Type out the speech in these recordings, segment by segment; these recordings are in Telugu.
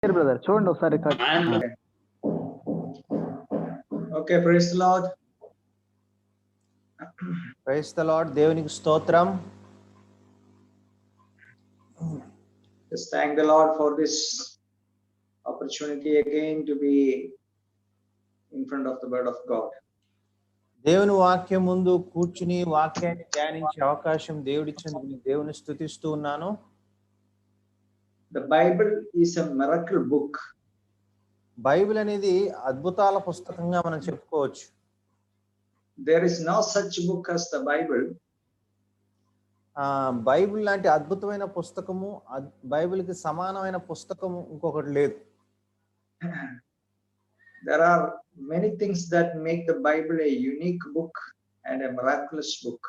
బ్రదర్ చూడండి ఒకసారి okay, praise the Lord. Praise the Lord. దేవునికి స్తోత్రం. Just thank the Lord for this opportunity again to be in front of the word of God. దేవుని వాక్యం ముందు కూర్చుని వాక్యాన్ని ధ్యానించే అవకాశం దేవుడిచ్చినందుకు దేవుని స్తుతిస్తూ ఉన్నాను. The Bible is a miracle book. Bible అనేది అద్భుతాల పుస్తకంగా మనం చెప్పుకోవచ్చు. There is no such book as the Bible. Bible లాంటి అద్భుతమైన పుస్తకము, బైబిల్కి సమానమైన పుస్తకము ఇంకొకటి లేదు. There are many things that make the Bible a unique book and a miraculous book.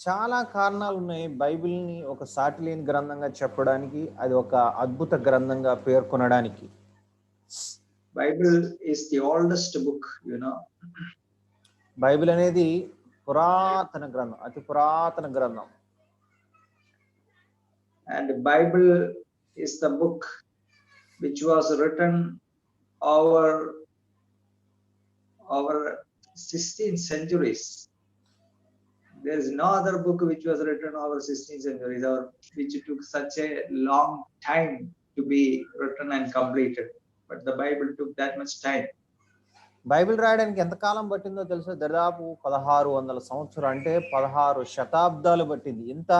చాలా కారణాలు ఉన్నాయి బైబిల్ని ఒక సాటి లేని గ్రంథంగా చెప్పడానికి, అది ఒక అద్భుత గ్రంథంగా పేర్కొనడానికి. Bible is the oldest book, you know. Bible అనేది పురాతన గ్రంథం, అతి పురాతన గ్రంథం. And the Bible is the book which was written over 16 centuries. There is no other book which was written over 16 centuries or which took such a long time to be written and completed. But the Bible took that much time. Bible రాయడానికి ఎంత కాలం పట్టిందో తెలుసా? దాదాపు 1600 సంవత్సరాలు, అంటే 16 శతాబ్దాలు పట్టింది. ఇంత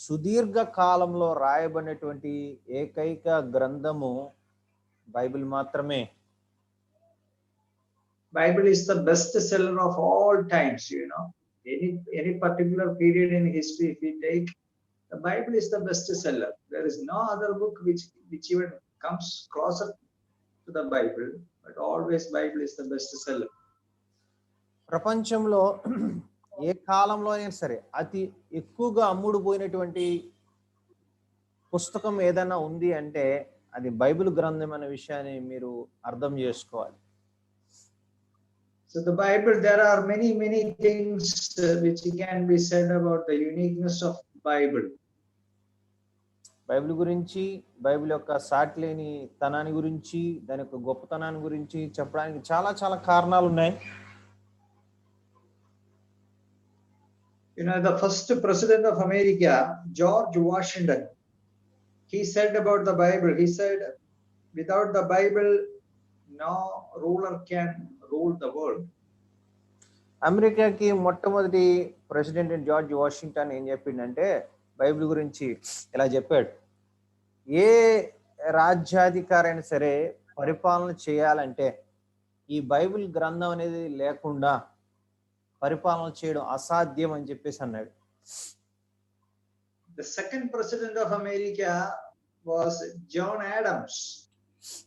సుదీర్ఘ కాలంలో రాయబడినటువంటి ఏకైక గ్రంథము బైబిల్ మాత్రమే. Bible is the best seller of all times, you know. Any particular period in history, if we take, the Bible is the best seller. There is no other book which even comes closer to the Bible, but always Bible is the best seller. ప్రపంచంలో ఏ కాలంలో అయినా సరే అతి ఎక్కువగా అమ్ముడు పోయినటువంటి పుస్తకం ఏదైనా ఉంది అంటే అది బైబిల్ గ్రంథం అనే విషయాన్ని మీరు అర్థం చేసుకోవాలి. So the Bible, there are many things which can be said about the uniqueness of Bible. Bible గురించి, బైబిల్ యొక్క సాటి లేని తనాన్ని గురించి, దాని యొక్క గొప్పతనాన్ని గురించి చెప్పడానికి చాలా చాలా కారణాలు ఉన్నాయి. You know, the first president of America, George Washington, he said about the Bible, he said, without the Bible, no ruler can rule the world. అమెరికాకి మొట్టమొదటి ప్రెసిడెంట్ జార్జ్ వాషింగ్టన్ ఏం చెప్పిండంటే బైబిల్ గురించి ఇలా చెప్పాడు, ఏ రాజ్యాధికారైనా సరే పరిపాలన చేయాలంటే ఈ బైబిల్ గ్రంథం అనేది లేకుండా పరిపాలన చేయడం అసాధ్యం అని చెప్పేసి అన్నాడు. The second president of America was John Adams,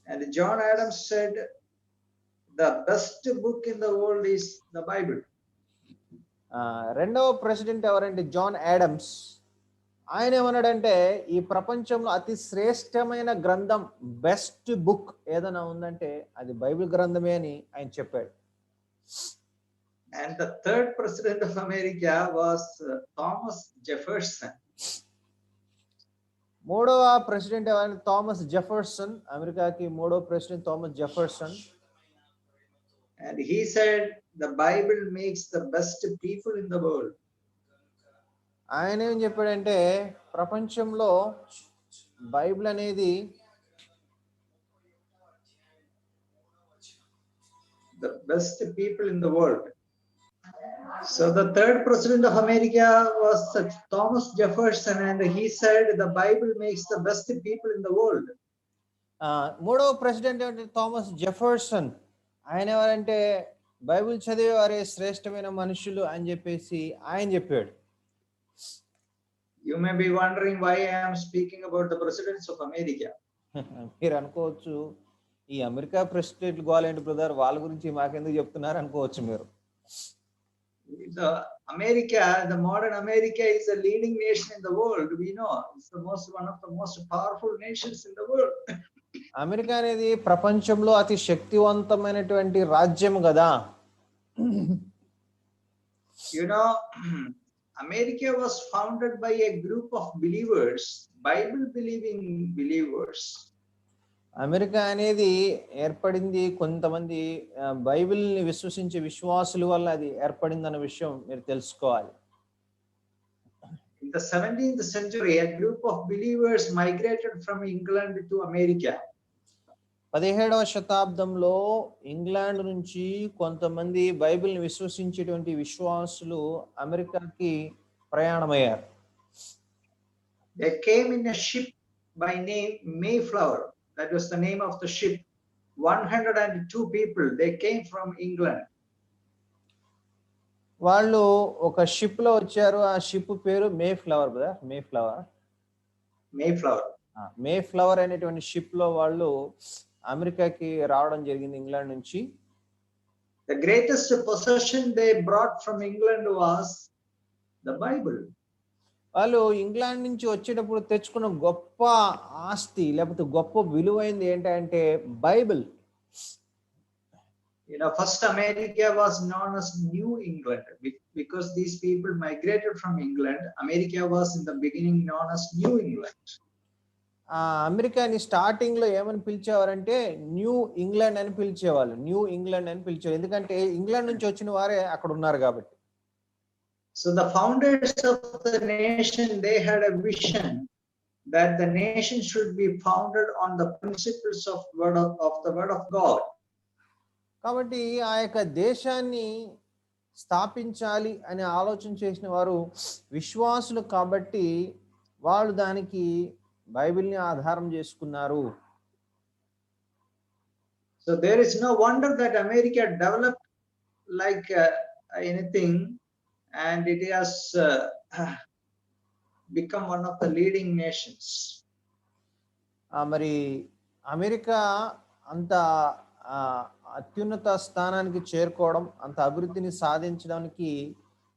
and John Adams said the best book in the world is the Bible. రెండవ ప్రెసిడెంట్ ఎవరంటే జాన్ ఆడమ్స్. ఆయన ఏమన్నాడంటే ఈ ప్రపంచంలో అతి శ్రేష్టమైన గ్రంథం, బెస్ట్ బుక్ ఏదైనా ఉందంటే అది బైబిల్ గ్రంథమే అని ఆయన చెప్పాడు. And the third president of America was Thomas Jefferson. మూడవ ప్రెసిడెంట్ ఎవరంటే థామస్ జెఫర్సన్. అమెరికాకి మూడవ president Thomas Jefferson. And he said the Bible makes the best people in the world. ఆయన ఏం చెప్పాడంటే ప్రపంచంలో బైబిల్ అనేది the best people in the world. So the third president of America was Thomas Jefferson, and he said the Bible makes the best people in the world. మూడవ ప్రెసిడెంట్ అంటే థామస్ జెఫర్సన్. ఆయన ఎవరంటే బైబిల్ చదివే వారే శ్రేష్టమైన మనుషులు అని చెప్పేసి ఆయన చెప్పాడు. You may be wondering why I am speaking about the presidents of America. మీరు అనుకోవచ్చు, ఈ అమెరికా ప్రెసిడెంట్ గోలేంటి బ్రదర్, వాళ్ళ గురించి మాకెందుకు చెప్తున్నారు అనుకోవచ్చు మీరు. The modern America is a leading nation in the world. We know it's one of the most powerful nations in the world. America అనేది ప్రపంచంలో అతి శక్తివంతమైనటువంటి రాజ్యం కదా. You know, America was founded by a group of believers, Bible believing believers. America అనేది ఏర్పడింది కొంతమంది బైబిల్ని విశ్వసించే విశ్వాసుల వల్ల అది ఏర్పడిందన్న విషయం మీరు తెలుసుకోవాలి. In the 17th century, a group of believers migrated from England to America. 17వ శతాబ్దంలో ఇంగ్లాండ్ నుంచి కొంతమంది బైబిల్ని విశ్వసించేటువంటి విశ్వాసులు అమెరికాకి ప్రయాణమయ్యారు. They came in a ship by name Mayflower. That was the name of the ship. 102 people. They came from England. వాళ్ళు ఒక షిప్ లో వచ్చారు. ఆ షిప్ పేరు మేఫ్లవర్ బ్రదర్. మేఫ్లవర్ అనేటువంటి షిప్ లో వాళ్ళు అమెరికాకి రావడం జరిగింది ఇంగ్లాండ్ నుంచి. The greatest possession they brought from England was the Bible. వాళ్ళు ఇంగ్లాండ్ నుంచి వచ్చేటప్పుడు తెచ్చుకున్న గొప్ప ఆస్తి లేకపోతే గొప్ప విలువైంది ఏంటంటే Bible. First America was known as New England because these people migrated from England. America was in the beginning known as New England. అమెరికాని స్టార్టింగ్ లో ఏమని పిలిచేవారంటే న్యూ ఇంగ్లాండ్ అని పిలిచేవాళ్ళు. న్యూ ఇంగ్లాండ్ అని పిలిచేవారు, ఎందుకంటే ఇంగ్లాండ్ నుంచి వచ్చిన వారే అక్కడ ఉన్నారు కాబట్టి. So the founders of the nation, they had a vision that the nation should be founded on the principles of the word of God. కాబట్టి ఆ యొక్క దేశాన్ని స్థాపించాలి అనే ఆలోచన చేసిన వారు విశ్వాసులు కాబట్టి వాళ్ళు దానికి బైబిల్ని ఆధారం చేసుకున్నారు. So there is no wonder that America developed like anything, and it has become one of the leading nations. మరి అమెరికా అంత అత్యున్నత స్థానానికి చేరుకోవడం, అంత అభివృద్ధిని సాధించడానికి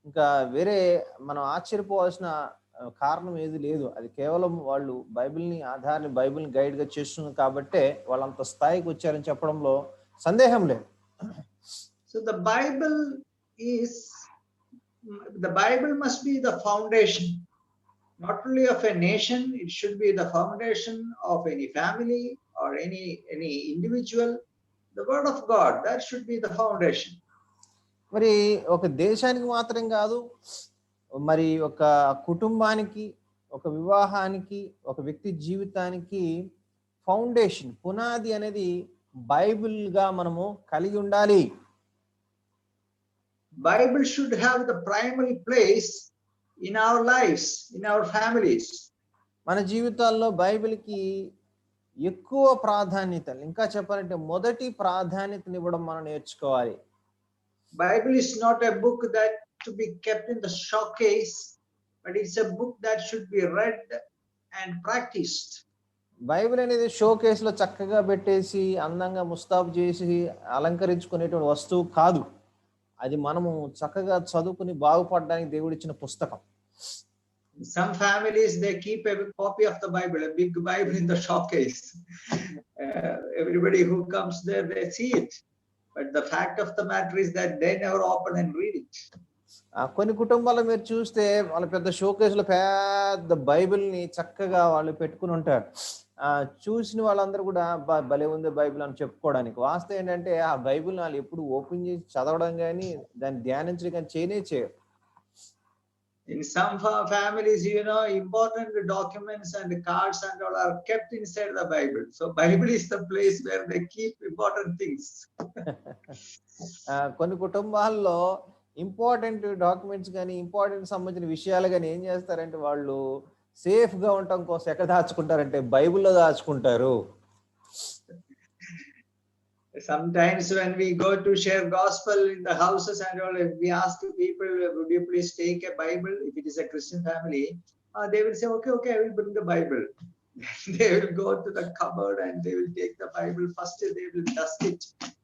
ఇంకా వేరే మనం ఆశ్చర్యపోవాల్సిన కారణం ఏది లేదు. అది కేవలం వాళ్ళు బైబిల్ని గైడ్ గా చేస్తుంది కాబట్టే వాళ్ళంత స్థాయికి వచ్చారని చెప్పడంలో సందేహం లేదు. So the Bible must be the foundation not only of a nation, it should be the foundation of any family or any individual. The word of God, that should be the foundation. మరి ఒక దేశానికి మాత్రం కాదు, మరి ఒక కుటుంబానికి, ఒక వివాహానికి, ఒక వ్యక్తి జీవితానికి ఫౌండేషన్, పునాది అనేది బైబిల్ గా మనము కలిగి ఉండాలి. Bible should have the primary place in our lives, in our families. మన జీవితాల్లో బైబిల్కి ఎక్కువ ప్రాధాన్యత, ఇంకా చెప్పాలంటే మొదటి ప్రాధాన్యతనివ్వడం మనం నేర్చుకోవాలి. Bible is not a book that to be kept in the showcase, but it's a book that should be read and practiced. Bible అనేది షో కేసులో చక్కగా పెట్టేసి అందంగా ముస్తాబు చేసి అలంకరించుకునేటువంటి వస్తువు కాదు. అది మనము చక్కగా చదువుకుని బాగుపడడానికి దేవుడిచ్చిన పుస్తకం. Some families, they keep a copy of the Bible, a big Bible in the showcase. Everybody who comes there, they see it. But the fact of the matter is that they never open and read it. కొన్ని కుటుంబాల్లో మీరు చూస్తే వాళ్ళ పెద్ద షోకేసులో పెద్ద బైబిల్ని చక్కగా వాళ్ళు పెట్టుకుని ఉంటారు. చూసిన వాళ్ళందరూ కూడా భలే ఉంది బైబిల్ అని చెప్పుకోవడానికి. వాస్తవం ఏంటంటే ఆ బైబిల్ వాళ్ళు ఎప్పుడు ఓపెన్ చేసి చదవడం కానీ దాన్ని ధ్యానించడం కానీ చేయరు. In some families, important documents and cards and all are kept inside the Bible. So Bible is the place where they keep important things. కొన్ని కుటుంబాల్లో ఇంపార్టెంట్ డాక్యుమెంట్స్ కానీ ఇంపార్టెంట్ సంబంధించిన విషయాలు కానీ ఏం చేస్తారంటే వాళ్ళు సేఫ్ గా ఉండటం కోసం ఎక్కడ దాచుకుంటారంటే బైబిల్లో దాచుకుంటారు. Sometimes when we go to share gospel in the houses and all, we ask people, would you please take a Bible? If it is a Christian family, they will say, okay, I will bring the Bible. They will go to the cupboard and they will take the Bible. First they will dust it.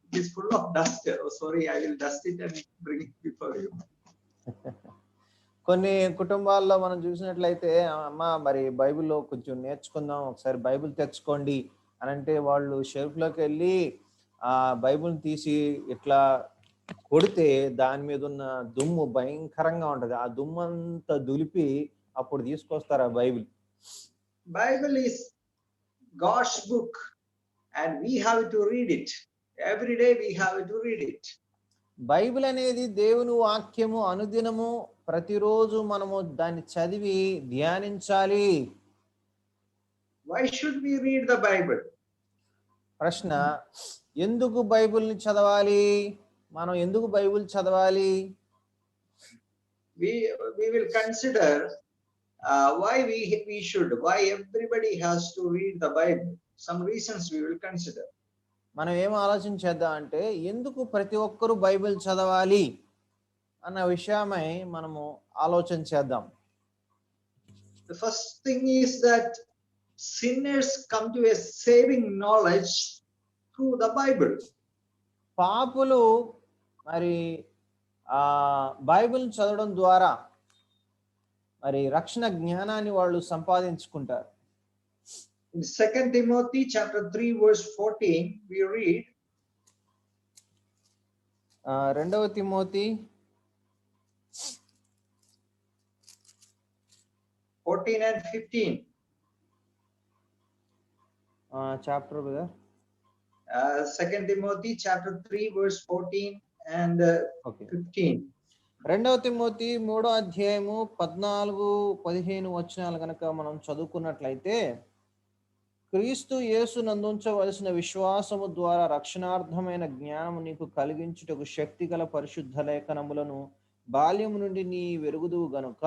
It is full of dust. Oh, sorry, I will dust it and bring it before you. కొన్ని కుటుంబాల్లో మనం చూసినట్లయితే అమ్మ మరి బైబిల్లో కొంచెం నేర్చుకుందాం, ఒకసారి బైబిల్ తెచ్చుకోండి అని అంటే వాళ్ళు షెల్ఫ్లోకి వెళ్ళి ఆ బైబిల్ తీసి ఇట్లా కొడితే దాని మీద ఉన్న దుమ్ము భయంకరంగా ఉంటది. ఆ దుమ్ము అంతా దులిపి అప్పుడు తీసుకొస్తారు ఆ Bible. Bible is God's book. and we have to read it. Every day we have to read it. Bible అనేది దేవుని వాక్యము, అనుదినము ప్రతిరోజు మనము దాన్ని చదివి ధ్యానించాలి. Why should we read the Bible? ప్రశ్న, ఎందుకు బైబిల్ని చదవాలి? మనం ఎందుకు బైబిల్ చదవాలి? We will consider why we should, why everybody has to read the Bible. Some reasons we will consider. మనం ఏం ఆలోచన చేద్దాం అంటే, ఎందుకు ప్రతి ఒక్కరూ బైబిల్ చదవాలి అన్న విషయమై మనము ఆలోచన చేద్దాం. The first thing is that sinners come to a saving knowledge through the Bible. పాపులు మరి బైబిల్ చదవడం ద్వారా మరి రక్షణ జ్ఞానాన్ని వాళ్ళు సంపాదించుకుంటారు. In 2 Timothy chapter 3 verse 14 we read, 2 Timothy 14 and 15. Chapter brother. 2 Timothy chapter 3 verse 14 and 15. 2 Timothy 3వ అధ్యాయము 14-15 వచనాలు గనక మనం చదువుకున్నట్లయితే, క్రీస్తు యేసు నందుంచవలసిన విశ్వాసము ద్వారా రక్షణార్థమైన జ్ఞానము నీకు కలిగించుటకు శక్తి గల పరిశుద్ధ లేఖనములను బాల్యము నుండి నీ వెరుగుదువు గనుక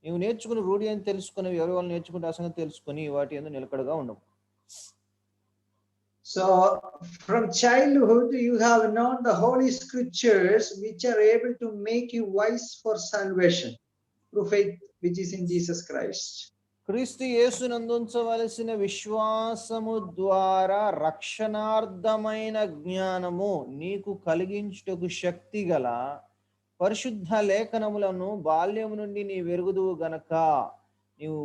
నీవు నేర్చుకుని రూఢి అని తెలుసుకుని, ఎవరి వల్ల నేర్చుకుంటే ఆ సంగతి తెలుసుకుని వాటి యందు నిలకడగా ఉండవు. So from childhood you have known the holy scriptures which are able to make you wise for salvation through faith which is in Jesus Christ. క్రీస్తు యేసు నందుంచవలసిన విశ్వాసము ద్వారా రక్షణార్థమైన జ్ఞానము నీకు కలిగించుటకు శక్తి గల పరిశుద్ధ లేఖనములను బాల్యము నుండి నీ వెరుగుదువు గనక నీవు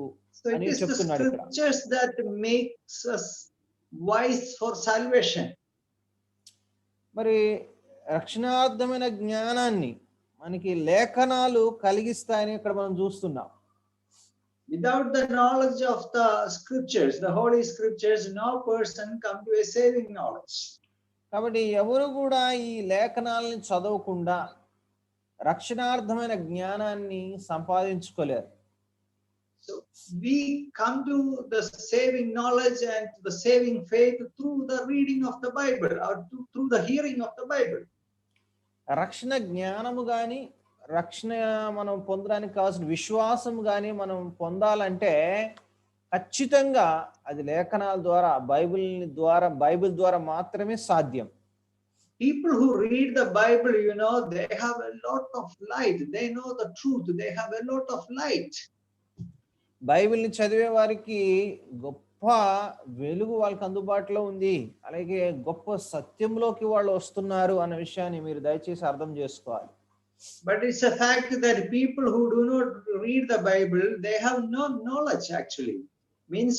అని చెప్తున్నాడు ఇక్కడ. Scriptures that makes us wise for salvation. మరి రక్షణార్థమైన జ్ఞానాన్ని మనకి లేఖనాలు కలిగిస్తాయని ఇక్కడ మనం చూస్తున్నాం. Without the knowledge of the scriptures, the holy scriptures, no person come to a saving knowledge. కాబట్టి ఎవరు కూడా ఈ లేఖనాలను చదవకుండా రక్షణార్థమైన జ్ఞానాన్ని సంపాదించుకోలేరు. So we come to the saving knowledge and the saving faith through the reading of the Bible or through the hearing of the Bible. రక్షణ జ్ఞానము గాని, రక్షణ మనం పొందడానికి కావాల్సిన విశ్వాసం గాని మనం పొందాలంటే ఖచ్చితంగా అది లేఖనాల ద్వారా, బైబిల్ ద్వారా మాత్రమే సాధ్యం. People who read the Bible, they have a lot of light. They know the truth. They have a lot of light. బైబిల్ని చదివే వారికి గొప్ప వెలుగు వాళ్ళకి అందుబాటులో ఉంది, అలాగే గొప్ప సత్యంలోకి వాళ్ళు వస్తున్నారు అన్న విషయాన్ని మీరు దయచేసి అర్థం చేసుకోవాలి. But it's a fact that people who do not read the Bible, they have no knowledge actually. Means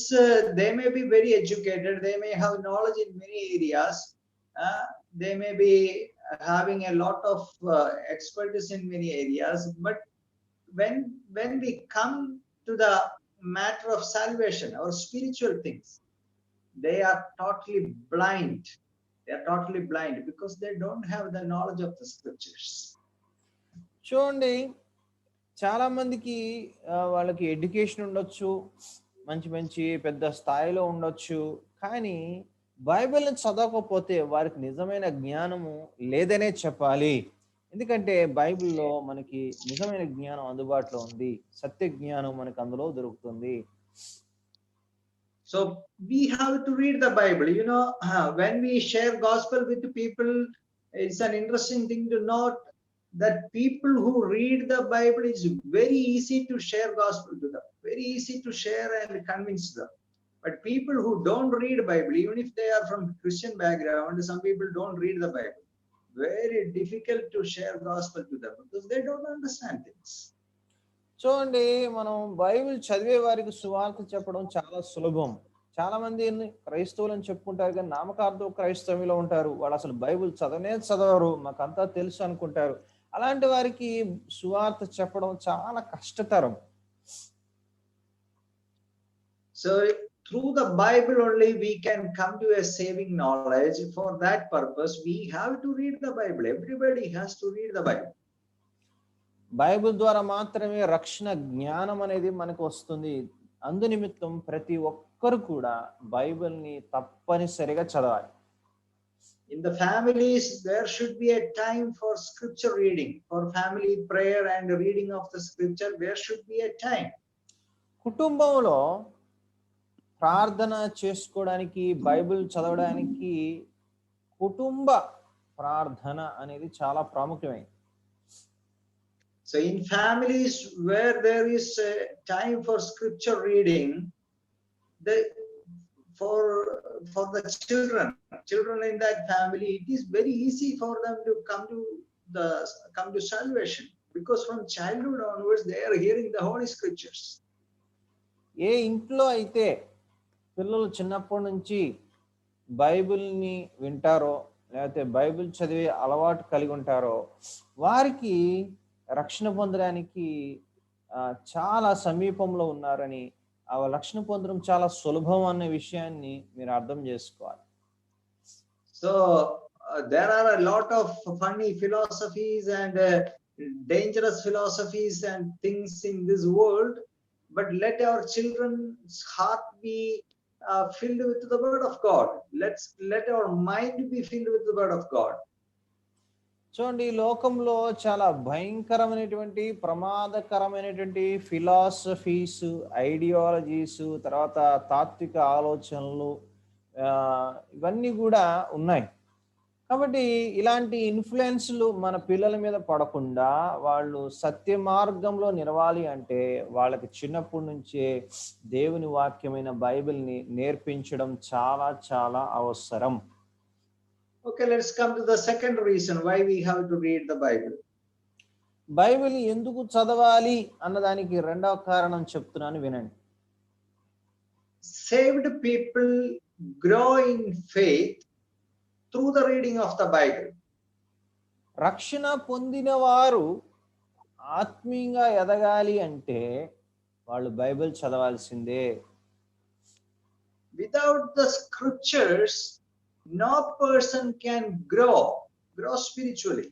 they may be very educated, they may have knowledge in many areas, they may be having a lot of expertise in many areas, but when we come to the matter of salvation or spiritual things, they are totally blind. They are totally blind because they don't have the knowledge of the scriptures. చూడండి, చాలా మందికి వాళ్ళకి ఎడ్యుకేషన్ ఉండొచ్చు, మంచి మంచి పెద్ద స్థాయిలో ఉండొచ్చు, కానీ బైబిల్ని చదవకపోతే వారికి నిజమైన జ్ఞానము లేదనే చెప్పాలి. ఎందుకంటే బైబిల్లో మనకి నిజమైన జ్ఞానం అందుబాటులో ఉంది, సత్య జ్ఞానం మనకు అందులో దొరుకుతుంది. So we have to read the Bible. When we share gospel with the people, it's an interesting thing to note that people who read the Bible, is very easy to share gospel to them, very easy to share and convince them. But people who don't read Bible, even if they are from Christian background, some people don't read the Bible. Very difficult to share gospel to them because they don't understand things. చూడండి, మనం బైబిల్ చదివే వారికి సువార్త చెప్పడం చాలా సులభం. చాలా మంది క్రైస్తవులు అని చెప్పుకుంటారు, కానీ నామకార్థం క్రైస్తవులో ఉంటారు. వాళ్ళు అసలు బైబిల్ చదవరు, మాకంతా తెలుసు అనుకుంటారు. అలాంటి వారికి సువార్త చెప్పడం చాలా కష్టతరం. So through the Bible only we can come to a saving knowledge. For that purpose, we have to read the Bible. Everybody has to read the Bible. Bible ద్వారా మాత్రమే రక్షణ జ్ఞానం అనేది మనకు వస్తుంది. అందు నిమిత్తం ప్రతి ఒక్కరు కూడా బైబిల్ని తప్పనిసరిగా చదవాలి. In the families, there should be a time for scripture reading, for family prayer and reading of the scripture. There should be a time. కుటుంబంలో ప్రార్థన చేసుకోవడానికి, బైబిల్ చదవడానికి కుటుంబ ప్రార్థన అనేది చాలా ప్రాముఖ్యమైనది. So in families where there is a time for scripture reading, for the children in that family, it is very easy for them to come to salvation, because from childhood onwards they are hearing the holy scriptures. ఏ ఇంట్లో అయితే పిల్లలు చిన్నప్పటి నుంచి బైబిల్ని వింటారో, లేకపోతే బైబిల్ చదివే అలవాటు కలిగి ఉంటారో, వారికి రక్షణ పొందడానికి చాలా సమీపంలో ఉన్నారని, ఆ రక్షణ పొందడం చాలా సులభం అనే విషయాన్ని మీరు అర్థం చేసుకోవాలి. So there are a lot of funny philosophies and dangerous philosophies and things in this world, but let our children's heart be filled with the word of God. Let our mind be filled with the word of God. చూడండి, ఈ లోకంలో చాలా భయంకరమైనటువంటి, ప్రమాదకరమైనటువంటి ఫిలాసఫీస్, ఐడియాలజీస్, తర్వాత తాత్విక ఆలోచనలు, ఇవన్నీ కూడా ఉన్నాయి. కాబట్టి ఇలాంటి ఇన్ఫ్లుయెన్స్లు మన పిల్లల మీద పడకుండా వాళ్ళు సత్య మార్గంలో నిలవాలి అంటే వాళ్ళకి చిన్నప్పటి నుంచే దేవుని వాక్యమైన బైబిల్ని నేర్పించడం చాలా చాలా అవసరం. Okay, let's come to the second reason why we have to read the Bible. Bible ఎందుకు చదవాలి అన్నదానికి రెండవ కారణం చెప్తున్నాను, వినండి. Saved people grow in faith through the reading of the Bible. రక్షణ పొందిన వారు ఆత్మీయంగా ఎదగాలి అంటే వాళ్ళు Bible చదవాల్సిందే. Without the scriptures, no person can grow spiritually.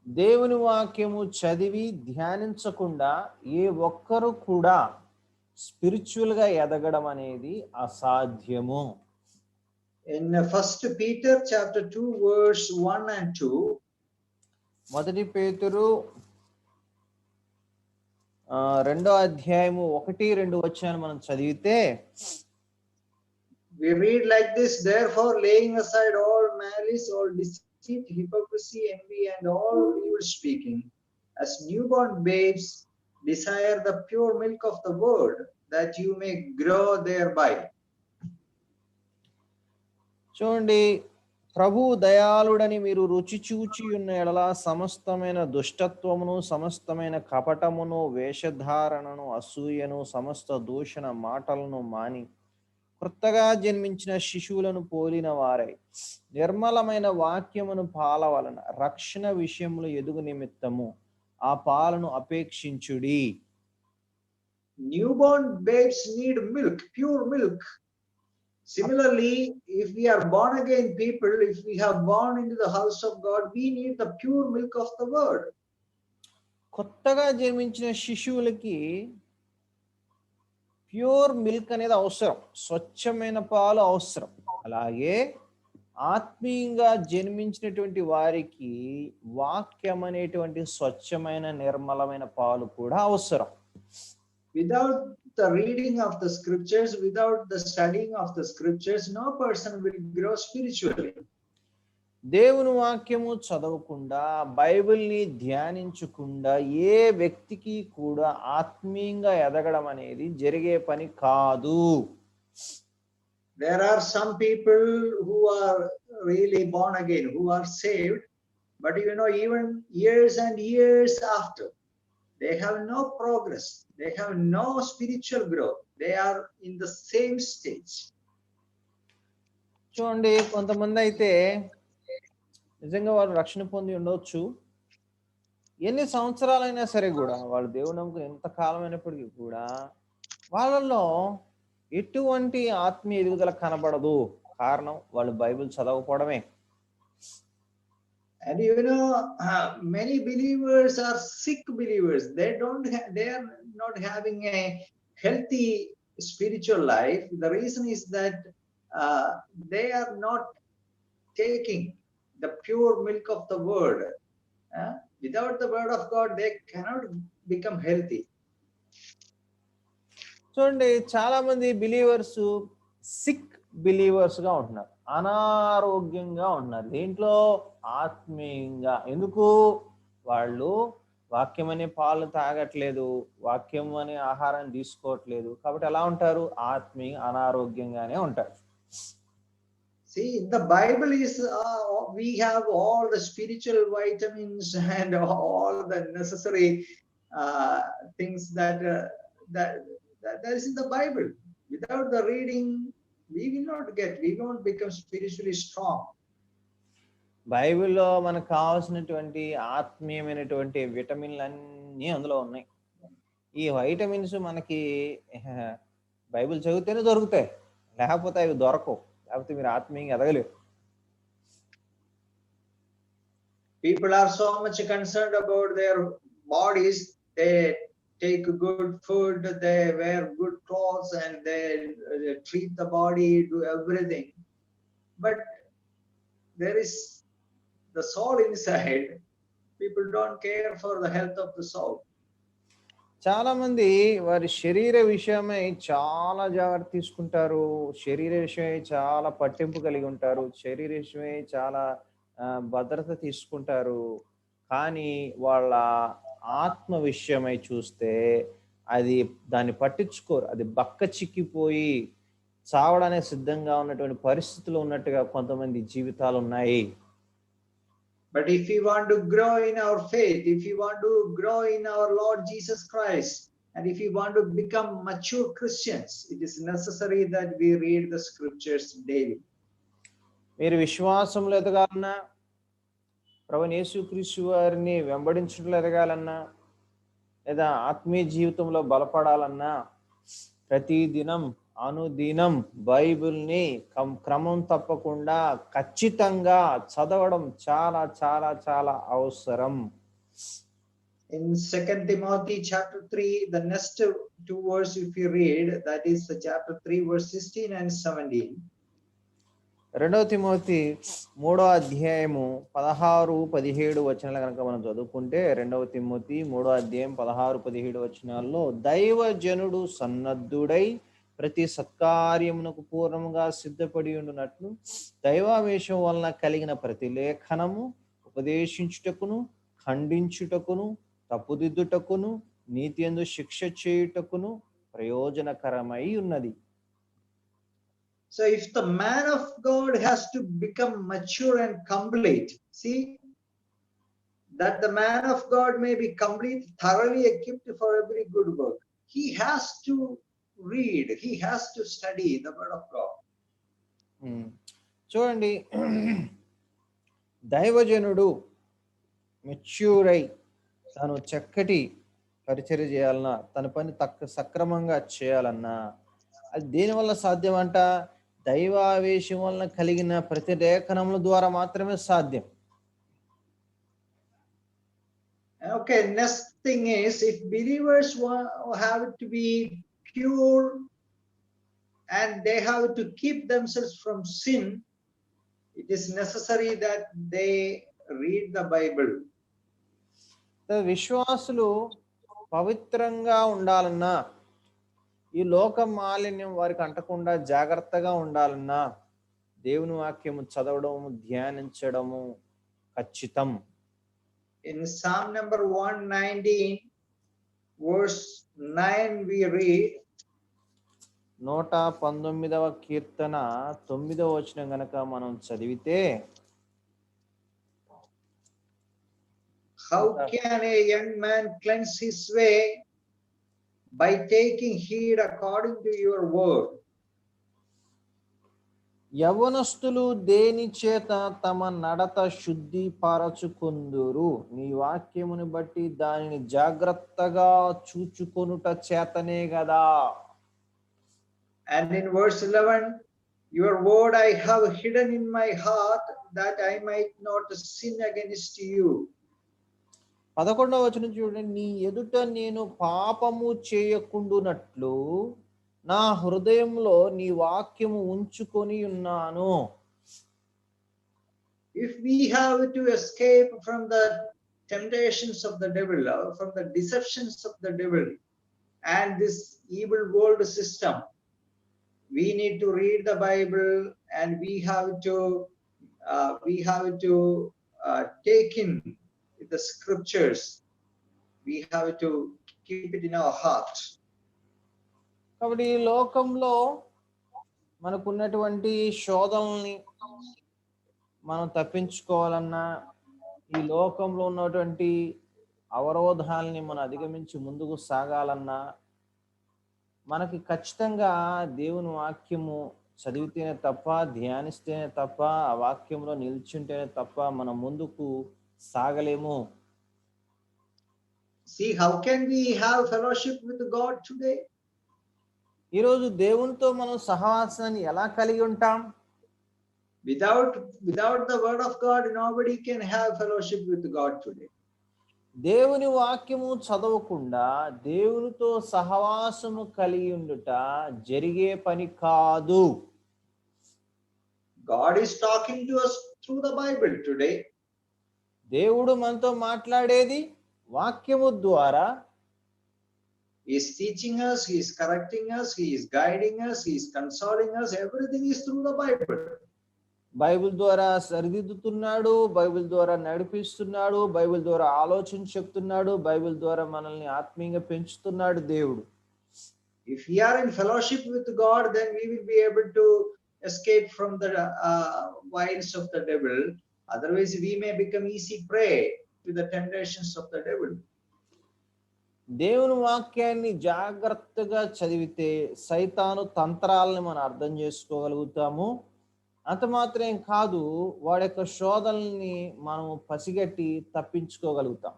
దేవుని వాక్యము చదివి ధ్యానించకుండా ఏ ఒక్కరు కూడా స్పిరిచువల్ గా ఎదగడం అనేది అసాధ్యము. In 1 Peter chapter 2 verse 1 and 2, మొదటి పేతురు 2వ అధ్యాయము 1-2 వచనాలు మనం చదివితే we read like this: therefore laying aside all malice, all deceit, hypocrisy, envy, and all evil speaking, as newborn babes desire the pure milk of the word, that you may grow thereby. చూడండి, ప్రభు దయాళుడని మీరు రుచి చూచి ఉన్న ఎడల సమస్తమైన దుష్టత్వమును, సమస్తమైన కపటమును, వేషధారణను, అసూయను, సమస్త దూషణ మాటలను మాని కొత్తగా జన్మించిన శిశువులను పోలిన వారై నిర్మలమైన వాక్యమును పాలవలన రక్షణ విషయములు ఎదుగు నిమిత్తము ఆ పాలను అపేక్షించుడి. Newborn babes need milk, pure milk. Similarly, if we are born again people, if we have born into the house of God, we need the pure milk of the word. కొత్తగా జన్మించిన శిశువులకి ప్యూర్ మిల్క్ అనేది అవసరం, స్వచ్ఛమైన పాలు అవసరం. అలాగే ఆత్మీయంగా జన్మించినటువంటి వారికి వాక్యం అనేటువంటి స్వచ్ఛమైన నిర్మలమైన పాలు కూడా అవసరం. Without the reading of the scriptures, without the studying of the scriptures, no person will grow spiritually. దేవుని వాక్యము చదవకుండా, బైబిల్ని ధ్యానించకుండా ఏ వ్యక్తికి కూడా ఆత్మీయంగా ఎదగడం అనేది జరిగే పని కాదు. There are some people who are really born again, who are saved, but even years and years after, they have no progress, they have no spiritual growth, they are in the same stage. చూడండి, కొంతమంది అయితే నిజంగా వారు రక్షణ పొంది ఉండవచ్చు, ఎన్ని సంవత్సరాలైనా సరే కూడా వాళ్ళు దేవుని నమ్ముకుని ఎంత కాలం అయినప్పటికీ కూడా వాళ్ళలో ఎటువంటి ఆత్మీయ ఎదుగుదల కనబడదు. కారణం వాళ్ళు Bible చదవకపోవడమే. And many believers are sick believers. They are not having a healthy spiritual life. The reason is that they are not taking the pure milk of the word. Without the word of God, they cannot become healthy. చూడండి, చాలా మంది బిలీవర్స్ సిక్ బిలీవర్స్ గా ఉంటున్నారు, అనారోగ్యంగా ఉంటున్నారు. దీంట్లో ఆత్మీయంగా. ఎందుకు? వాళ్ళు వాక్యం అనే పాలు తాగట్లేదు, వాక్యం అనే ఆహారం తీసుకోవట్లేదు. కాబట్టి ఎలా ఉంటారు? ఆత్మీయ అనారోగ్యంగానే ఉంటారు. See, the Bible is, we have all the spiritual vitamins and all the necessary things that is in the Bible. Without the reading, we won't become spiritually strong. బైబిల్లో మనకు కావాల్సినటువంటి ఆత్మీయమైనటువంటి విటమిన్లు అన్నీ అందులో ఉన్నాయి. ఈ వైటమిన్స్ మనకి బైబిల్ చదివితేనే దొరుకుతాయి, లేకపోతే అవి దొరకవు. లేకపోతే మీరు ఆత్మీయంగా ఎదగలేరు. People are so much concerned about their bodies. They take good food, they wear good clothes, and they treat the body, do everything. But there is the soul inside. People don't care for the health of the soul. చాలా మంది వారి శరీర విషయమై చాలా జాగ్రత్త తీసుకుంటారు, శరీర విషయమై చాలా పట్టింపు కలిగి ఉంటారు, శరీర విషయమై చాలా భద్రత తీసుకుంటారు. కానీ వాళ్ళ ఆత్మ విషయమై చూస్తే అది దాన్ని పట్టించుకోరు. అది బక్క చిక్కిపోయి చావడానికి సిద్ధంగా ఉన్నటువంటి పరిస్థితులు ఉన్నట్టుగా కొంతమంది జీవితాలు ఉన్నాయి. But if we want to grow in our faith, if we want to grow in our Lord Jesus Christ, and if we want to become mature Christians, it is necessary that we read the scriptures daily. మీరు విశ్వాసంలో ఎదగాలన్నా, ప్రభువైన యేసుక్రీస్తు వారిని వెంబడించడంలో ఎదగాలన్నా, లేదా ఆత్మీయ జీవితంలో బలపడాలన్నా ప్రతిదినం అనుదినం బైబిల్ని క్రమం తప్పకుండా ఖచ్చితంగా చదవడం చాలా చాలా చాలా అవసరం. In 2 Timothy chapter 3, the next two verses if you read, that is the chapter 3 verse 16 and 17. 2 Timothy 3వ అధ్యాయము 16-17 వచనాలు కనుక మనం చదువుకుంటే, 2 తిమోతి 3వ అధ్యాయం 16-17 వచనాల్లో, దైవజనుడు సన్నద్ధుడై ప్రతి సత్కార్యమునకు పూర్ణముగా సిద్ధపడి ఉండునట్లు దైవావేశం వలన కలిగిన ప్రతి లేఖనము ఉపదేశించుటకును, ఖండించుటకును, తప్పుదిద్దుటకును, నీతి యందు శిక్ష చేయుటకును ప్రయోజనకరమై ఉన్నది. So if the man of God has to become mature and complete, see that the man of God may be complete, thoroughly equipped for every good work, he has to read, he has to study the word of God. చూడండి, దైవజనుడు మెచ్యూర్ అయి తను చక్కటి పరిచర్య చేయాలన్నా, తన పని సక్రమంగా చేయాలన్నా అది దేనివల్ల సాధ్యమంట? దైవావేశం వలన కలిగిన ప్రతి లేఖనముల ద్వారా మాత్రమే సాధ్యం. Okay, next thing is, if believers have to be pure and they have to keep themselves from sin, it is necessary that they read the Bible. విశ్వాసులు పవిత్రంగా ఉండాలన్నా, ఈ లోక మాలిన్యం వారికి అంటకుండా జాగ్రత్తగా ఉండాలన్నా దేవుని వాక్యము చదవడము, ధ్యానించడము ఖచ్చితం. In Psalm number 119 verse 9 we read, 119వ కీర్తన 9వ వచనం గనక మనం చదివితే, how can a young man cleanse his way? By taking heed according to your word. యవనస్తులు దేని చేత తమ నడత శుద్ధి పరచుకొందురు? నీ వాక్యముని బట్టి దానిని జాగ్రత్తగా చూచుకొనుట చేతనే గదా. And in verse 11, your word I have hidden in my heart that I might not sin against you. 11వ వచనం చూడండి, నీ ఎదుట నేను పాపము చేయకుండునట్లు నా హృదయంలో నీ వాక్యము ఉంచుకొని ఉన్నాను. If we have to escape from the temptations of the devil, from the deceptions of the devil and this evil world system, we need to read the Bible, and we have to take in the scriptures. We have to keep it in our heart. కాబట్టి ఈ లోకంలో మనకున్నటువంటి శోధనల్ని మనం తప్పించుకోవాలన్నా, ఈ లోకంలో ఉన్నటువంటి అవరోధాలని మనం అధిగమించి ముందుకు సాగాలన్నా, మనకి ఖచ్చితంగా దేవుని వాక్యము చదివితేనే తప్ప, ధ్యానిస్తేనే తప్ప, ఆ వాక్యంలో నిల్చుంటేనే తప్ప మనం ముందుకు సాగలేము. See, how can we have fellowship with God today? ఈరోజు దేవునితో మనం సహవాసాన్ని ఎలా కలిగి ఉంటాం? Without the word of God, nobody can have fellowship with God today. దేవుని వాక్యము చదవకుండా దేవునితో సహవాసము కలిగి ఉండుట జరిగే పని కాదు. God is talking to us through the Bible today. దేవుడు మనతో మాట్లాడేది వాక్యము ద్వారా. He is teaching us, he is correcting us, he is guiding us, he is consoling us. Everything is through the Bible. Bible ద్వారా సరిదిద్దుతున్నాడు, బైబిల్ ద్వారా నడిపిస్తున్నాడు, బైబిల్ ద్వారా ఆలోచన చెప్తున్నాడు, బైబిల్ ద్వారా మనల్ని ఆత్మీయంగా పెంచుతున్నాడు దేవుడు. If we are in fellowship with God, then we will be able to escape from the wiles of the devil. Otherwise, we may become easy prey to the temptations of the devil. దేవుని వాక్యాన్ని జాగ్రత్తగా చదివితే సైతాను తంత్రాలను మనం అర్థం చేసుకోగలుగుతాము. అంత మాత్రం కాదు, వాడి యొక్క శోధనల్ని మనం పసిగట్టి తప్పించుకోగలుగుతాం.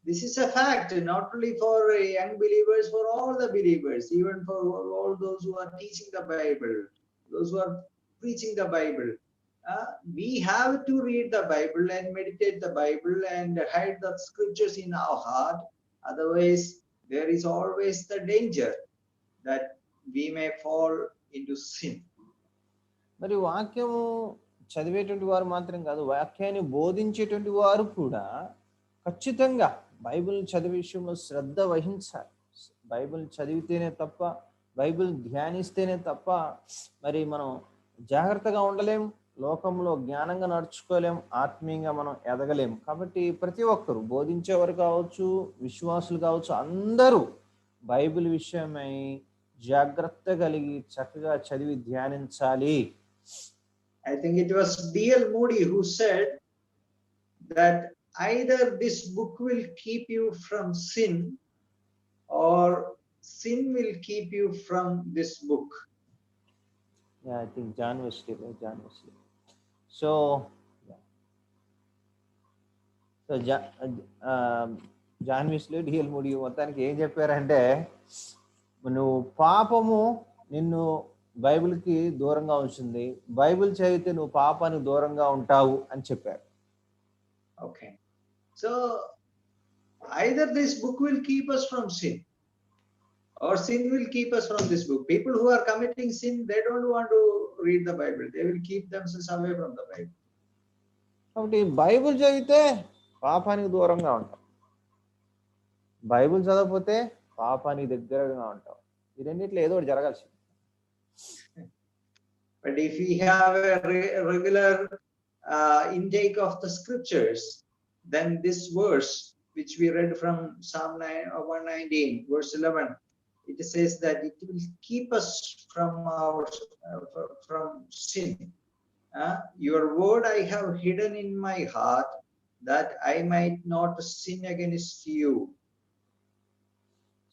This is a fact, not only for young believers, for all the believers, even for all those who are teaching the Bible, those who are preaching the Bible. We have to read the Bible and meditate the Bible and hide the scriptures in our heart. Otherwise, there is always the danger that we may fall into sin. మరి వాక్యము చదివేటువంటి వారు మాత్రం కాదు, వాక్యాన్ని బోధించేటువంటి వారు కూడా ఖచ్చితంగా బైబిల్ చదివే విషయంలో శ్రద్ధ వహించాలి. బైబిల్ చదివితేనే తప్ప, బైబిల్ ధ్యానిస్తేనే తప్ప మరి మనం జాగ్రత్తగా ఉండలేం, లోకంలో జ్ఞానంగా నడుచుకోలేం, ఆత్మీయంగా మనం ఎదగలేం. కాబట్టి ప్రతి ఒక్కరు, బోధించేవారు కావచ్చు, విశ్వాసులు కావచ్చు, అందరూ బైబిల్ విషయమై జాగ్రత్త కలిగి చక్కగా చదివి ధ్యానించాలి. I think it was D.L. Moody who said that either this book will keep you from sin or sin will keep you from this book. Yeah, I think John Wesley. So John Wesley, D.L. Moody మొత్తానికి ఏం చెప్పారంటే, నువ్వు పాపము నిన్ను బైబిల్కి దూరంగా ఉంచింది, బైబిల్ చదివితే నువ్వు పాపానికి దూరంగా ఉంటావు అని చెప్పారు. Okay, so either this book will keep us from sin or sin will keep us from this book. People who are committing sin, they don't want to read the Bible. They will keep themselves away from the Bible. కాబట్టి బైబిల్ చదివితే పాపానికి దూరంగా ఉంటాం, బైబిల్ చదవకపోతే పాపానికి దగ్గరగా ఉంటాం. ఈ రెండిట్లో ఏదో ఒకటి జరగాల్సింది. But if we have a regular intake of the scriptures, then this verse which we read from Psalm 119 verse 11, it says that it will keep us from sin. Your word I have hidden in my heart that I might not sin against you.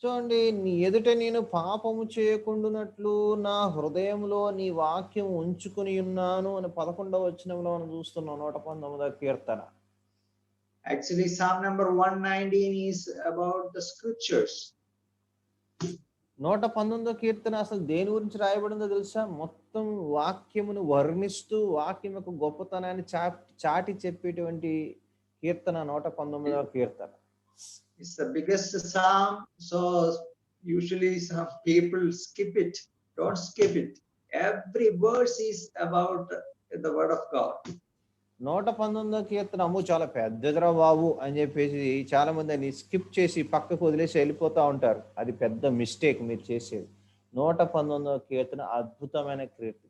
చూడండి, నీ ఎదుట నేను పాపము చేయకుండానట్లు నా హృదయంలో నీ వాక్యం ఉంచుకుని ఉన్నాను అని 11వ వచనంలో మనం చూస్తున్నాం. 119వ కీర్తన. Actually, Psalm number 119 is about the scriptures. 119వ కీర్తన అసలు దేని గురించి రాయబడిందో తెలుసా? మొత్తం వాక్యమును వర్ణిస్తూ వాక్యం యొక్క గొప్పతనాన్ని చాటి చెప్పేటువంటి కీర్తన 119వ కీర్తన. It's the biggest psalm, so usually some people skip it. Don't skip it. Every verse is about the word of God. 119వ కీర్తన అమ్ము చాలా పెద్దదిరా బాబు అని చెప్పేసి చాలా మంది అని స్కిప్ చేసి పక్కకు వదిలేసి వెళ్ళిపోతూ ఉంటారు. అది పెద్ద మిస్టేక్ మీరు చేసేది. 119వ కీర్తన అద్భుతమైన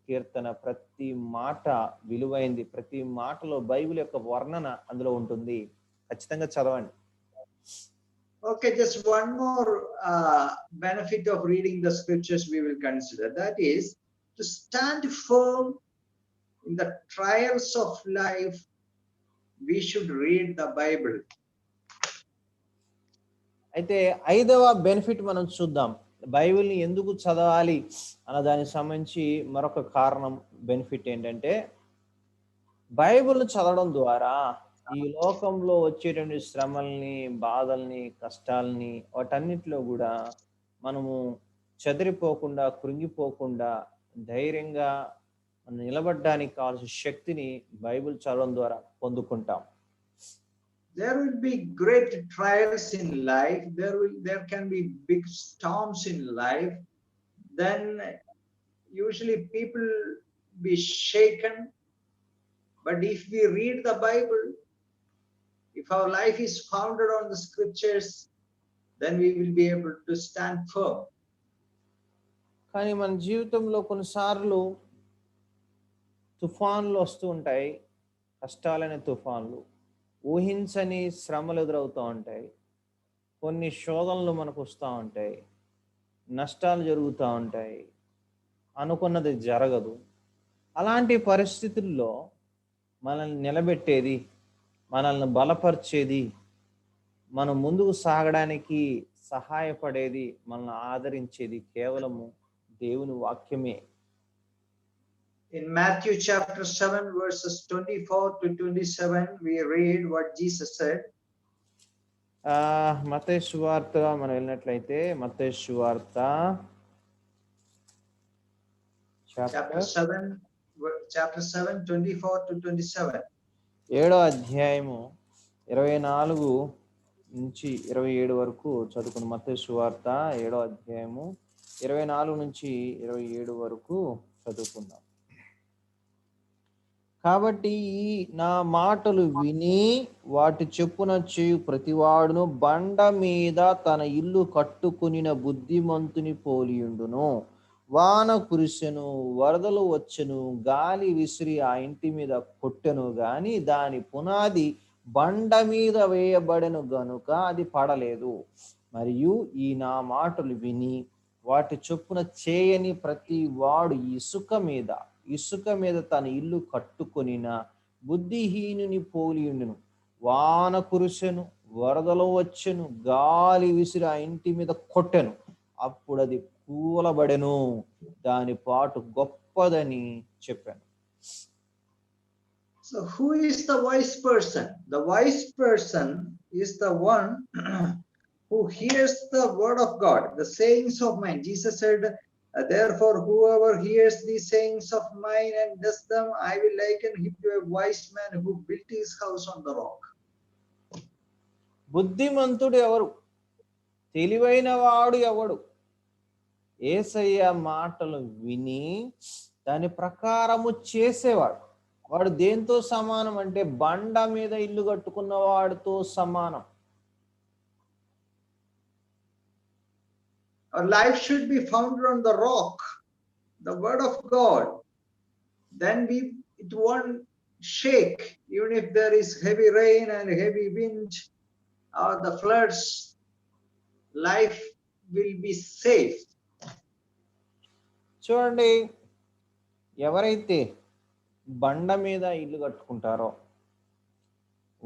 కీర్తన. ప్రతి మాట విలువైంది. ప్రతి మాటలో బైబిల్ యొక్క వర్ణన అందులో ఉంటుంది. ఖచ్చితంగా చదవండి. Okay, just one more benefit of reading the scriptures we will consider. That is to stand firm in the trials of life. We should read the Bible. అయితే 5వ బెనిఫిట్ మనం చూద్దాం. బైబిల్ని ఎందుకు చదవాలి అన్న దానికి సంబంధించి మరొక కారణం బెనిఫిట్ ఏంటంటే, బైబిల్ని చదవడం ద్వారా ఈ లోకంలో వచ్చేటువంటి శ్రమల్ని, బాధల్ని, కష్టాలని వాటన్నిటిలో కూడా మనము చెదిరిపోకుండా, కృంగిపోకుండా ధైర్యంగా నిలబడడానికి కావాల్సిన శక్తిని బైబిల్ చదవడం ద్వారా పొందుకుంటాం. There will be great trials in life. There can be big storms in life. Then usually people be shaken. But if we read the Bible, if our life is founded on the scriptures, then we will be able to stand firm. కానీ మన జీవితంలో కొన్నిసార్లు తుఫాన్లు వస్తూ ఉంటాయి. కష్టాలనే తుఫాన్లు, ఊహించని శ్రమలు ఎదురవుతూ ఉంటాయి. కొన్ని శోధనలు మనకు వస్తూ ఉంటాయి. నష్టాలు జరుగుతూ ఉంటాయి. అనుకున్నది జరగదు. అలాంటి పరిస్థితుల్లో మనల్ని నిలబెట్టేది, మనల్ని బలపరిచేది, మనం ముందుకు సాగడానికి సహాయపడేది, మనల్ని ఆదరించేది కేవలము దేవుని వాక్యమే. In Matthew chapter 7 verses 24 to 27 we read what Jesus said. మత్తయి సువార్త మనం వెళ్ళినట్లయితే మత్తయి సువార్త chapter 7 24 to 27. 7వ అధ్యాయము 24 నుంచి 27 వరకు చదువుకున్న మత్తయి సువార్త 7వ అధ్యాయము 24 నుంచి 27 వరకు చదువుకుందాం. కాబట్టి ఈ నా మాటలు విని వాటి చెప్పున చేయు ప్రతివాడును బండ మీద తన ఇల్లు కట్టుకునిన బుద్ధిమంతుని పోలియుండును. వాన కురిసెను, వరదలు వచ్చెను, గాలి విసిరి ఆ ఇంటి మీద కొట్టెను, గాని దాని పునాది బండ మీద వేయబడెను గనుక అది పడలేదు. మరియు ఈ నా మాటలు విని వాటి చొప్పున చేయని ప్రతి వాడు ఇసుక మీద తన ఇల్లు కట్టుకొనిన బుద్ధిహీనుని పోలియుండును. వాన కురిసెను, వరదలు వచ్చెను, గాలి విసిరి ఆ ఇంటి మీద కొట్టెను, అప్పుడు అది కూలబడెను, దాని పాటు గొప్పదని చెప్పాను. So who is the wise person? The wise person is the one who hears the word of God, the sayings of mine. Jesus said, therefore whoever hears these sayings of mine and does them, I will liken him to a wise man who built his house on the rock. బుద్ధిమంతుడు ఎవరు? తెలివైన వాడు ఎవడు? యేసయ్య మాటలు విని దాని ప్రకారము చేసేవాడు. వాడు దేంతో సమానం అంటే బండ మీద ఇల్లు కట్టుకున్న వాడితో సమానం. Our life should be founded on the rock, the word of God. Then it won't shake, even if there is heavy rain and heavy wind or the floods. Life will be safe. చూడండి, ఎవరైతే బండ మీద ఇల్లు కట్టుకుంటారో,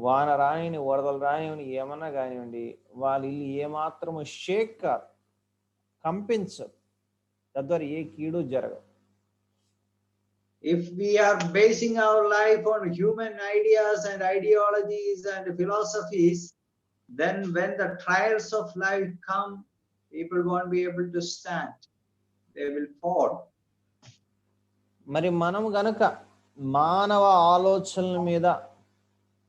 వాన రానివ్వండి, వరదలు రానివ్వండి, ఏమన్నా కానివ్వండి, వాళ్ళ ఇల్లు ఏమాత్రము షేక్ కాదు, కంపించదు, తద్వారా ఏ కీడు జరగదు. If we are basing our life on human ideas and ideologies and philosophies, then when the trials of life come, people won't be able to stand. They will fall. మరి మనం గనక మానవ ఆలోచనల మీద,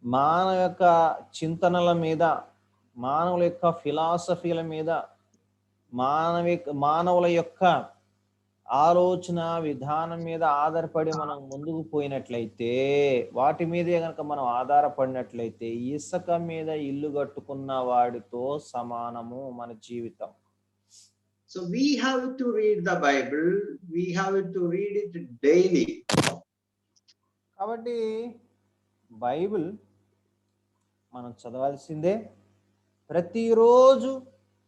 మానవ యొక్క చింతనల మీద, మానవుల యొక్క ఫిలాసఫీల మీద, మానవుల యొక్క ఆలోచన విధానం మీద ఆధారపడి మనం ముందుకు పోయినట్లయితే, వాటి మీదే కనుక మనం ఆధారపడినట్లయితే, ఇసుక మీద ఇల్లు కట్టుకున్న వాడితో సమానము మన జీవితం. So we have to read the Bible. We have to read it daily. కాబట్టి బైబిల్ మనం చదవాల్సిందే, ప్రతిరోజు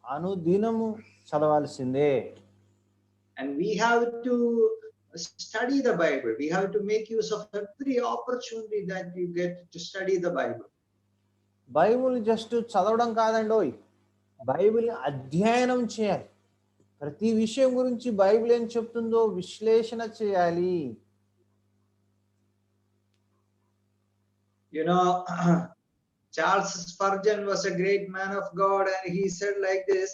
అనుదినము చదవాల్సిందే. And we have to study the Bible. We have to make use of every opportunity that you get to study the Bible. Bible just చదవడం కాదండోయ్, బైబిల్ అధ్యయనం చేయాలి. ప్రతి విషయం గురించి బైబిల్ ఏం చెప్తుందో విశ్లేషణ చేయాలి. You know, Charles Spurgeon was a great man of God, and he said like this: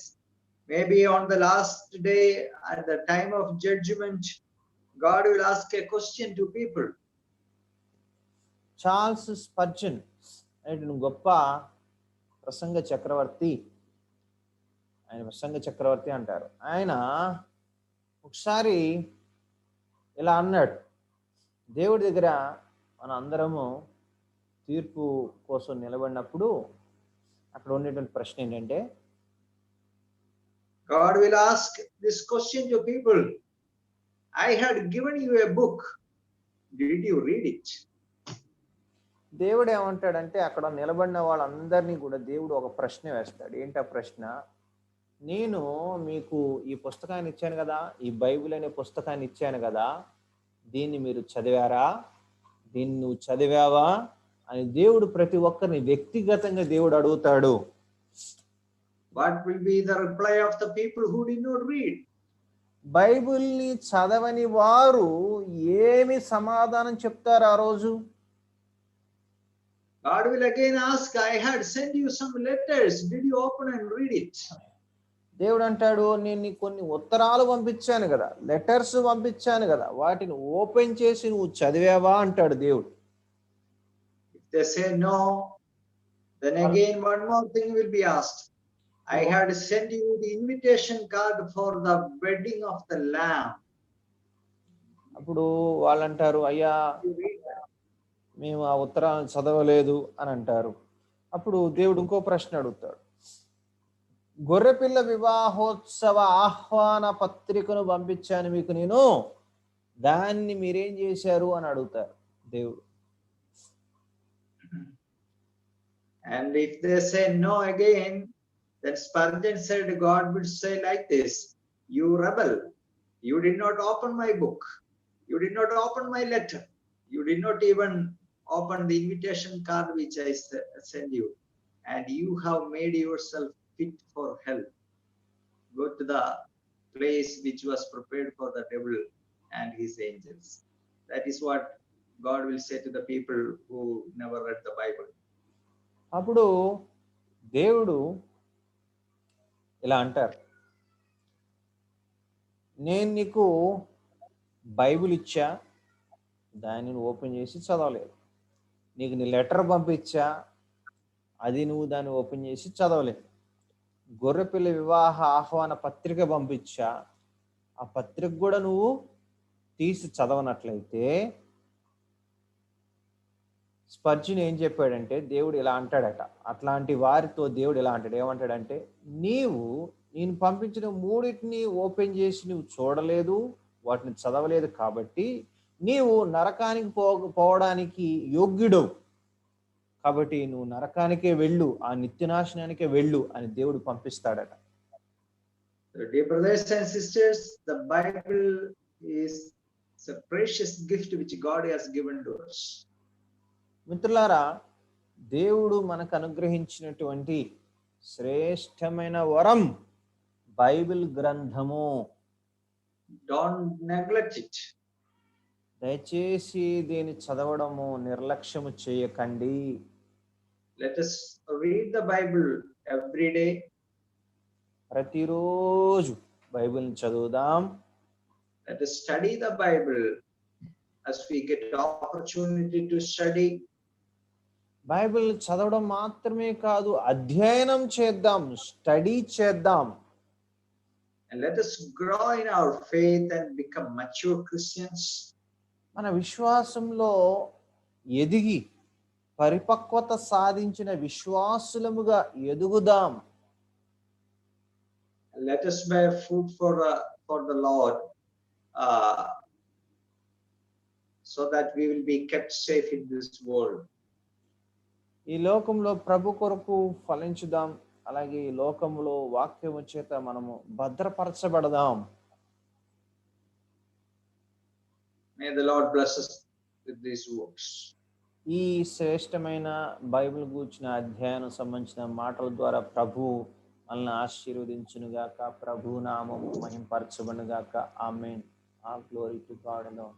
maybe on the last day, at the time of judgment, God will ask a question to people. Charles Spurgeon అనే గొప్ప ప్రసంగ చక్రవర్తి, ఆయన ప్రసంగ చక్రవర్తి అంటారు. ఆయన ఒకసారి ఇలా అన్నాడు, దేవుడి దగ్గర మన అందరము తీర్పు కోసం నిలబడినప్పుడు అక్కడ ఉండేటువంటి ప్రశ్న ఏంటంటే, God will ask this question to people: I had given you a book, did you read it? దేవుడు ఏమంటాడంటే, అక్కడ నిలబడిన వాళ్ళందరినీ కూడా దేవుడు ఒక ప్రశ్న వేస్తాడు. ఏంటి ఆ ప్రశ్న? నేను మీకు ఈ పుస్తకాన్ని ఇచ్చాను కదా, ఈ బైబిల్ అనే పుస్తకాన్ని ఇచ్చాను కదా, దీన్ని మీరు చదివారా? దీన్ని నువ్వు చదివావా అని దేవుడు ప్రతి ఒక్కరిని వ్యక్తిగతంగా దేవుడు అడుగుతాడు. What will be the reply of the people who did not read? బైబిల్ని చదవని వారు ఏమి సమాధానం చెప్తారు ఆ రోజు? God will again ask, I had sent you some letters, did you open and read it? దేవుడు అంటాడు, నేను నీకు కొన్ని ఉత్తరాలు పంపించాను కదా, లెటర్స్ పంపించాను కదా, వాటిని ఓపెన్ చేసి నువ్వు చదివావా అంటాడు దేవుడు. If they say no, then again one more thing will be asked. I had sent you the invitation card for the wedding of the Lamb. అప్పుడు వాళ్ళు అంటారు, అయ్యా మేము ఆ ఉత్తరాన్ని చదవలేదు అని అంటారు. అప్పుడు దేవుడు ఇంకో ప్రశ్న అడుగుతాడు, గొర్రెపిల్ల వివాహోత్సవ ఆహ్వాన పత్రికను పంపించాను మీకు నేను, దాన్ని మీరేం చేశారు అని అడుగుతారు దేవుడు. And if they say no again, then Spurgeon said God would say like this: you rebel, you did not open my book, you did not open my letter, you did not even open the invitation card which I sent you, and you have made yourself fit for hell. Go to the place which was prepared for the devil and his angels. That is what God will say to the people who never read the Bible. అప్పుడు దేవుడు ఇలా అంటారు, నేను నీకు బైబిల్ ఇచ్చా, దాన్ని నువ్వు ఓపెన్ చేసి చదవలేదు. నీకు నీ లెటర్ పంపించా, అది నువ్వు దాన్ని ఓపెన్ చేసి చదవలేదు. గొర్రెపిల్ల వివాహ ఆహ్వాన పత్రిక పంపించా, ఆ పత్రిక కూడా నువ్వు తీసి చదవనట్లయితే, స్పర్జన్ ఏం చెప్పాడంటే, దేవుడు ఇలా అంటాడట, అట్లాంటి వారితో దేవుడు ఇలా అంటాడు, ఏమంటాడంటే, నేను పంపించిన మూడింటిని ఓపెన్ చేసి నువ్వు చూడలేదు, వాటిని చదవలేదు, కాబట్టి నీవు నరకానికి పోవడానికి యోగ్యుడు, కాబట్టి నువ్వు నరకానికే వెళ్ళు, ఆ నిత్యనాశనానికే వెళ్ళు అని దేవుడు పంపిస్తాడట. Dear brothers and sisters, the Bible is a precious gift which God has given to us. మిత్రులారా, దేవుడు మనకు అనుగ్రహించినటువంటి శ్రేష్టమైన వరం బైబిల్ గ్రంథము. Don't neglect it. దయచేసి దీన్ని చదవడము నిర్లక్ష్యము చేయకండి. Let us read the Bible every day. ప్రతిరోజు బైబిల్ని చదువుదాం. Let us study the Bible as we get opportunity to study. Bible చదవడం మాత్రమే కాదు, అధ్యయనం చేద్దాం, స్టడీ చేద్దాం. And let us grow in our faith and become mature Christians. మన విశ్వాసంలో ఎదిగి పరిపక్వత సాధించిన విశ్వాసులముగా ఎదుగుదాం. Let us bear fruit for the Lord, so that we will be kept safe in this world. ఈ లోకంలో ప్రభు కొరకు ఫలించుదాం. అలాగే ఈ లోకంలో వాక్యము చేత మనము భద్రపరచబడదాం. May the Lord bless us with these words. ఈ శ్రేష్టమైన బైబిల్ గూర్చిన అధ్యయనం సంబంధించిన మాటల ద్వారా ప్రభు మనల్ని ఆశీర్వదించునుగాక. ప్రభు నామము మహింపరచబడునుగాక. ఆమేన్. All glory to God alone.